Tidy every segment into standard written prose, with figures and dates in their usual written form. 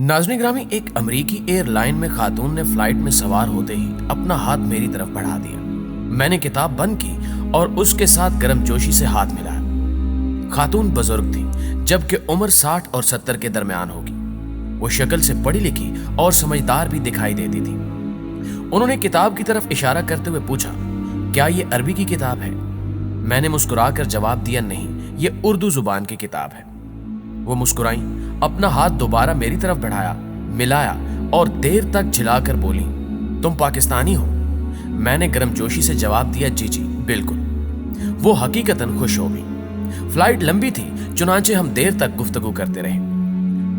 नाज़रीन ग्रामी, एक अमेरिकी एयरलाइन में खातून ने फ्लाइट में सवार होते ही अपना हाथ मेरी तरफ बढ़ा दिया। मैंने किताब बंद की और उसके साथ गर्मजोशी से हाथ मिलाया। खातून बुजुर्ग थी, जबकि उम्र 60 और 70 के दरमियान होगी। वो शक्ल से पढ़ी लिखी और समझदार भी दिखाई देती थी। उन्होंने किताब की तरफ इशारा करते हुए पूछा, क्या ये अरबी की किताब है? मैंने मुस्कुराकर जवाब दिया, नहीं, ये उर्दू जुबान की किताब है। वो मुस्कुराई, अपना हाथ दोबारा मेरी तरफ बढ़ाया, मिलाया और देर तक झिलाकर बोली, तुम पाकिस्तानी हो? मैंने गर्मजोशी से जवाब दिया, जी जी बिल्कुल। वो हकीकतन खुश हो गई। फ्लाइट लंबी थी, चुनांचे हम देर तक गुफ्तगू करते रहे।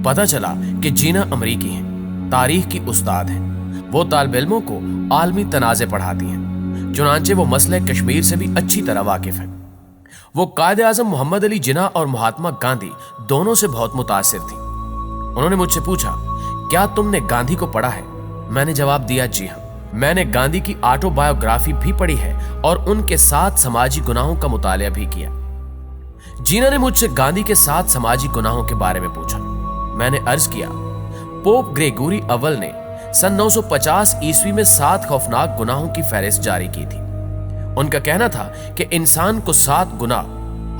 पता चला कि जीना अमरीकी हैं, तारीख की उस्ताद हैं। वो तालिब इल्मों को आलमी तनाज़े पढ़ाती हैं, चुनांचे वो मसले कश्मीर से भी अच्छी तरह वाकिफ हैं। वो कायदे आज़म मोहम्मद अली जिन्ना और महात्मा गांधी दोनों से बहुत मुतासिर थी। उन्होंने मुझसे पूछा, क्या तुमने गांधी को पढ़ा है? मैंने जवाब दिया, जी हाँ। मैंने गांधी की ऑटोबायोग्राफी भी पढ़ी है और उनके 7 समाजी गुनाहों का मुतालिया भी किया। जीना ने मुझसे गांधी के 7 समाजी गुनाहों के बारे में पूछा। मैंने अर्ज किया, पोप ग्रेगोरी अव्वल ने सन 950 ईस्वी में 7 खौफनाक गुनाहों की फहरिस्त जारी की थी। उनका कहना था कि इंसान को 7 गुनाह,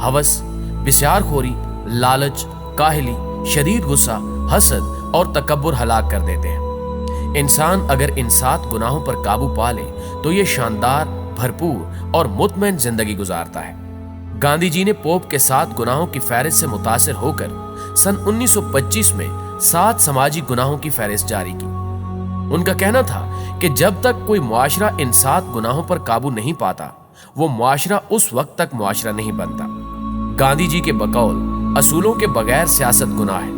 हवस, बिस्यारखोरी, लालच, काहली, शदीद गुस्सा, हसद और तकब्बुर हलाक कर देते हैं। इंसान अगर इन 7 गुनाहों पर काबू पा ले तो ये शानदार, भरपूर और मुतमईन जिंदगी गुजारता है। गांधी जी ने पोप के 7 गुनाहों की फहरिस्त से मुतासिर होकर सन 1925 में 7 समाजी गुनाहों की फहरिस्त जारी की। उनका कहना था कि जब तक कोई मुआशरा इन 7 गुनाहों पर काबू नहीं पाता, वो मुआशरा उस वक्त तक मुआशरा नहीं बनता। गांधी जी के बकौल असूलों के बगैर सियासत गुनाह है,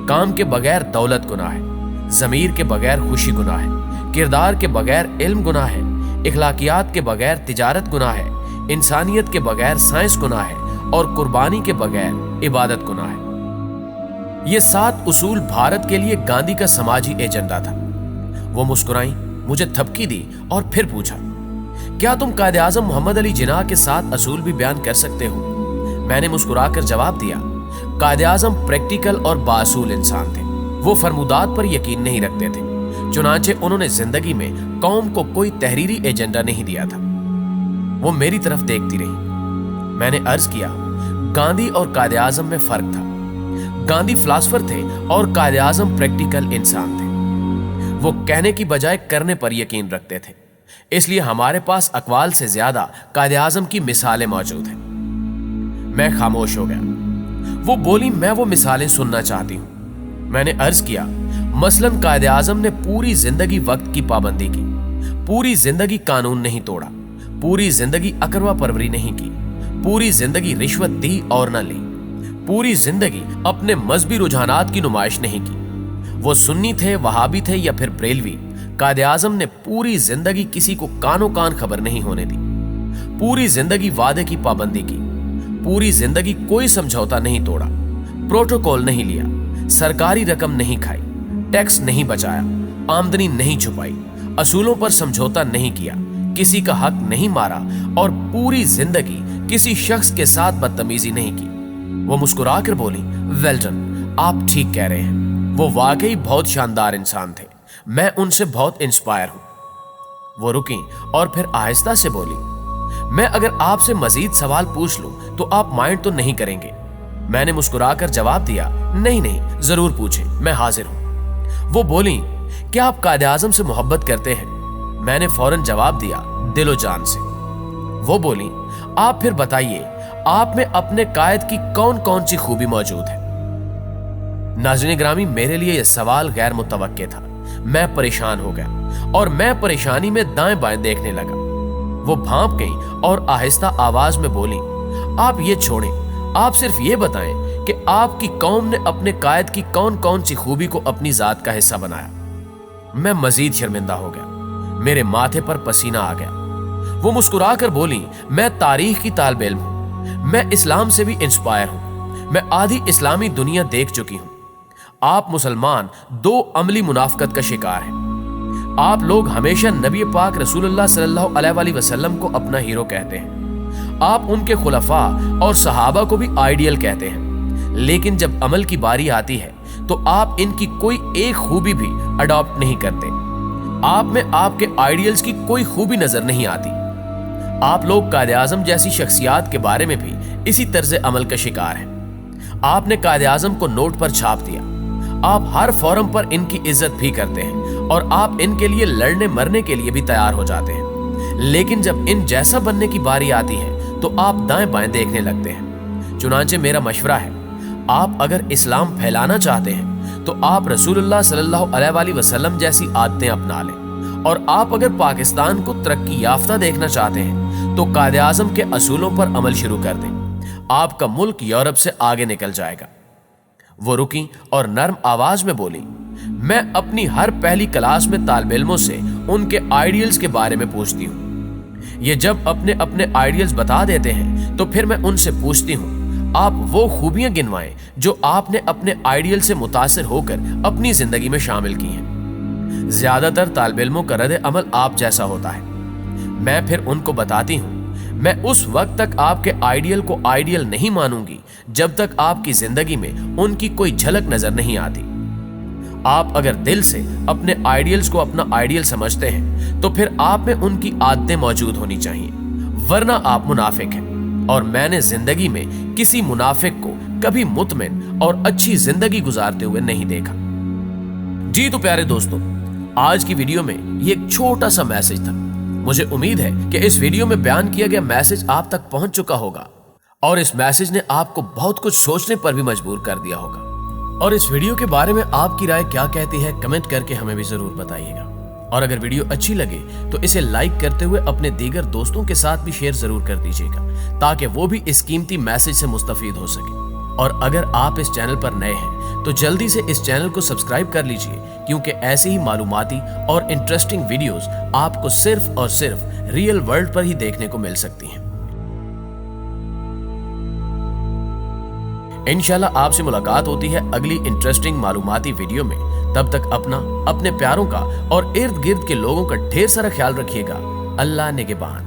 काम के बगैर दौलत गुनाह है, ज़मीर के बगैर खुशी गुनाह है, किरदार के बगैर इल्म गुनाह है, इखलाकियात के बगैर तिजारत गुनाह है, इंसानियत के बगैर साइंस गुनाह है और कुर्बानी के बगैर इबादत गुनाह है। ये 7 उसूल भारत के लिए गांधी का समाजी एजेंडा था। वो मुस्कुराई, मुझे थपकी दी और फिर पूछा, क्या तुम कायदे आज़म मोहम्मद अली जिन्ना के 7 असूल भी बयान कर सकते हो? मैंने मुस्कुराकर जवाब दिया, कायदे आज़म प्रैक्टिकल और बासूल इंसान थे। वो फरमुदात पर यकीन नहीं रखते थे, चुनांचे उन्होंने जिंदगी में कौम को कोई तहरीरी एजेंडा नहीं दिया था। वो मेरी तरफ देखती रही। मैंने अर्ज किया, गांधी और कायदे आज़म में फर्क था। गांधी फिलासफर थे और कायदे आज़म प्रैक्टिकल इंसान थे। वो कहने की बजाय करने पर यकीन रखते थे, इसलिए हमारे पास अकवाल से ज्यादा कायदे आज़म की मिसालें मौजूद हैं। मैं खामोश हो गया। वो बोली, मैं वो मिसालें सुनना चाहती हूं। मैंने अर्ज किया, मसलन कायदे आज़म ने पूरी जिंदगी वक्त की पाबंदी की, पूरी जिंदगी कानून नहीं तोड़ा, पूरी जिंदगी अकरवा परवरी नहीं की, पूरी जिंदगी रिश्वत दी और न ली, पूरी जिंदगी अपने मजहबी रुझानात की नुमाइश नहीं की। वो सुन्नी थे, वहाबी थे या फिर बरेलवी, कायदे आज़म ने पूरी जिंदगी किसी को कानो कान खबर नहीं होने दी, पूरी जिंदगी वादे की पाबंदी की, पूरी जिंदगी कोई समझौता नहीं तोड़ा, प्रोटोकॉल नहीं लिया, सरकारी रकम नहीं खाई, टैक्स नहीं बचाया, आमदनी नहीं छुपाई, असूलों पर समझौता नहीं किया, किसी का हक नहीं मारा और पूरी जिंदगी किसी शख्स के साथ बदतमीजी नहीं की। वो मुस्कुराकर बोली, वेल डन, आप ठीक कह रहे हैं। वो वाकई बहुत शानदार इंसान थे, मैं उनसे बहुत इंस्पायर हूं। वो रुकी और फिर आहिस्ता से बोली, मैं अगर आपसे मजीद सवाल पूछ लूं तो आप माइंड तो नहीं करेंगे? मैंने मुस्कुराकर जवाब दिया, नहीं नहीं, जरूर पूछें, मैं हाजिर हूं। वो बोली, क्या आप कायदे आज़म से मोहब्बत करते हैं? मैंने फौरन जवाब दिया, दिलो जान से। वो बोली, आप फिर बताइए, आप में अपने कायद की कौन कौन सी खूबी मौजूद है? नाज़रीन ग्रामी, मेरे लिए यह सवाल गैर मुतवक्के था। मैं परेशान हो गया और मैं परेशानी में दाएं बाएं देखने लगा। वो भांप गई और आहिस्ता आवाज में बोली, आप ये छोड़ें, आप सिर्फ ये बताएं कि आपकी कौम ने अपने कायद की कौन कौन सी खूबी को अपनी जात का हिस्सा बनाया। मैं मजीद शर्मिंदा हो गया, मेरे माथे पर पसीना आ गया। वो मुस्कुराकर बोली, मैं तारीख की तालिब इल्म हूं, मैं इस्लाम से भी इंस्पायर हूं, मैं आधी इस्लामी दुनिया देख चुकी हूं। आप मुसलमान 2 अमली मुनाफकत का शिकार हैं। आप लोग हमेशा नबी पाक रसूलुल्लाह सल्लल्लाहु अलैहि वसल्लम को अपना हीरो कहते हैं। आप उनके खुलफा और सहाबा को भी आइडियल कहते हैं, लेकिन जब अमल की बारी आती है तो आप इनकी कोई एक खूबी भी अडॉप्ट नहीं करते। आप में आपके आइडियल्स की कोई खूबी नजर नहीं आती। आप लोग कायदे आज़म जैसी शख्सियात के बारे में भी इसी तर्ज अमल का शिकार हैं। आपने कायदे आज़म को नोट पर छाप दिया। आप हर फोरम पर इनकी इज्जत भी करते हैं और आप इनके लिए लड़ने मरने के लिए भी तैयार हो जाते हैं। लेकिन जब इन जैसा बनने की बारी आती है तो आप दाएं बाएं देखने लगते हैं। चुनांचे मेरा मशवरा है, आप अगर इस्लाम फैलाना चाहते हैं तो आप रसूलुल्लाह सल्लल्लाहु अलैहि वसल्लम जैसी आदतें अपना लें, और आप अगर पाकिस्तान को तरक्की याफ्ता देखना चाहते हैं तो कायदे आज़म के असूलों पर अमल शुरू कर दें। आपका मुल्क यूरोप से आगे निकल जाएगा। वो रुकी और नर्म आवाज में बोली, मैं अपनी हर पहली क्लास में तालिब इल्मों से उनके आइडियल्स के बारे में पूछती हूँ। ये जब अपने अपने आइडियल्स बता देते हैं तो फिर मैं उनसे पूछती हूँ, आप वो खूबियां गिनवाएं जो आपने अपने आइडियल से मुतासिर होकर अपनी जिंदगी में शामिल की हैं। ज्यादातर तालिब इल्मों का रद्द अमल आप जैसा होता है। मैं फिर उनको बताती हूँ, मैं उस वक्त तक आपके आइडियल को आइडियल नहीं मानूंगी जब तक आपकी जिंदगी में उनकी कोई झलक नजर नहीं आती। आप अगर दिल से अपने आइडियल्स को अपना आइडियल समझते हैं तो फिर आप में उनकी आदतें मौजूद होनी चाहिए, वरना आप मुनाफिक हैं। और मैंने जिंदगी में किसी मुनाफिक को कभी मुतमिन और अच्छी जिंदगी गुजारते हुए नहीं देखा। जी तो प्यारे दोस्तों, आज की वीडियो में ये एक छोटा सा मैसेज था। मुझे उम्मीद है कि इस वीडियो में बयान किया गया मैसेज आप तक पहुंच चुका होगा और इस मैसेज ने आपको बहुत कुछ सोचने पर भी मजबूर कर दिया होगा। और इस वीडियो के बारे में आपकी राय क्या कहती है, कमेंट करके हमें भी जरूर बताइएगा। और अगर वीडियो अच्छी लगे तो इसे लाइक करते हुए अपने दीगर दोस्तों के साथ भी शेयर जरूर कर दीजिएगा, ताकि वो भी इस कीमती मैसेज से मुस्तफीद हो सके। और अगर आप इस चैनल पर नए हैं तो जल्दी से इस चैनल को सब्सक्राइब कर लीजिए, क्योंकि ऐसी ही मालूमाती और इंटरेस्टिंग वीडियोस आपको सिर्फ और सिर्फ रियल वर्ल्ड पर ही देखने को मिल सकती हैं। इंशाल्लाह आपसे मुलाकात होती है अगली इंटरेस्टिंग मालूमाती वीडियो में। तब तक अपना, अपने प्यारों का और इर्द गिर्द के लोगों का ढेर सारा ख्याल रखिएगा। अल्लाह निगहबान।